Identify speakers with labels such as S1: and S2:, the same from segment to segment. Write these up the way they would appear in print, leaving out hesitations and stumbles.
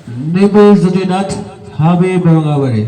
S1: নেবে যদি নাথ হবে বঙ্গাবাড়ি।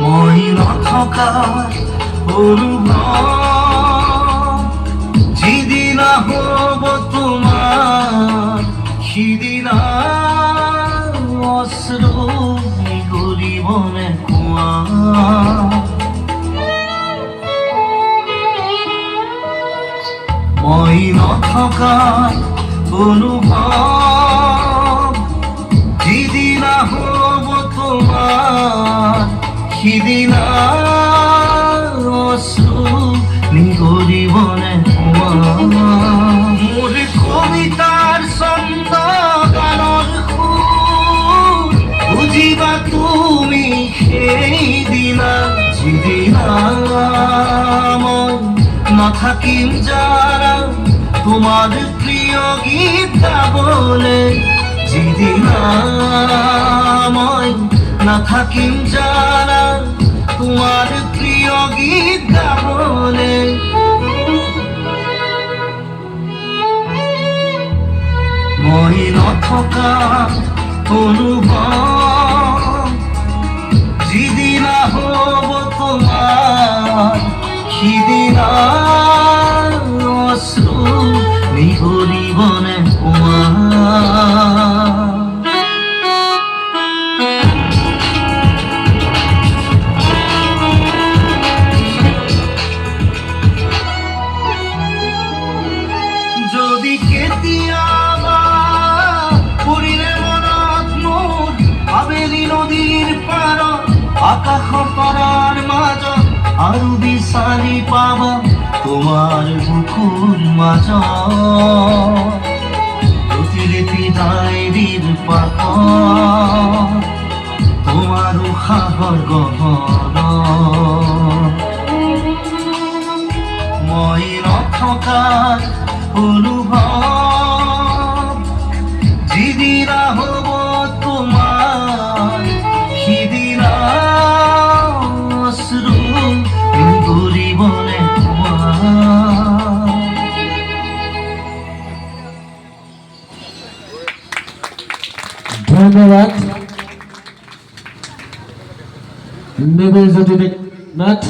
S2: মই নথকাৰ অনুভৱ যিদিনা হ'ব তোমাৰ সিদিনা অশ্ৰু নিগৰিবনে কোৱা। মই নথকাৰ অনুভৱ যিদিনা হ'ব তোমাৰ সিদিনা অশ্ৰু নিগৰিবনে কোৱা। মোৰ কবিতাৰ ছন্দ গানৰ সুৰ বুজিবা তুমি সেইদিনা যিদিনা মই নাথাকিম যাৰা তোমাৰ প্ৰিয় গীত গাবলে। যিদিনা মই নাথাকিম যারা তোমার প্রিয় গীত গাবলে। মই নথকা অনুভৱ যিদিনা হ'ব তোমাৰ সিদিনা অশ্ৰু নিগৰিবনে কোৱা। যদি কেতিয়াবা পৰিলে মনত মোৰ আবেলি নদীৰ পাৰত আকাশৰ তৰাৰ মাজত আৰু বিচাৰি পাবা তোমাৰ বুকুৰ মাজত প্ৰতিলিপি ডায়েৰীৰ পাতত তোমাৰ উশাহৰ গহনত। মই নথকাৰ অনুভৱ যিদিনা হ'ব তোমাৰ সিদিনা অশ্ৰু নিগৰিবনে কোৱা।
S1: ধন্যবাদ। নেবে যদি নাথ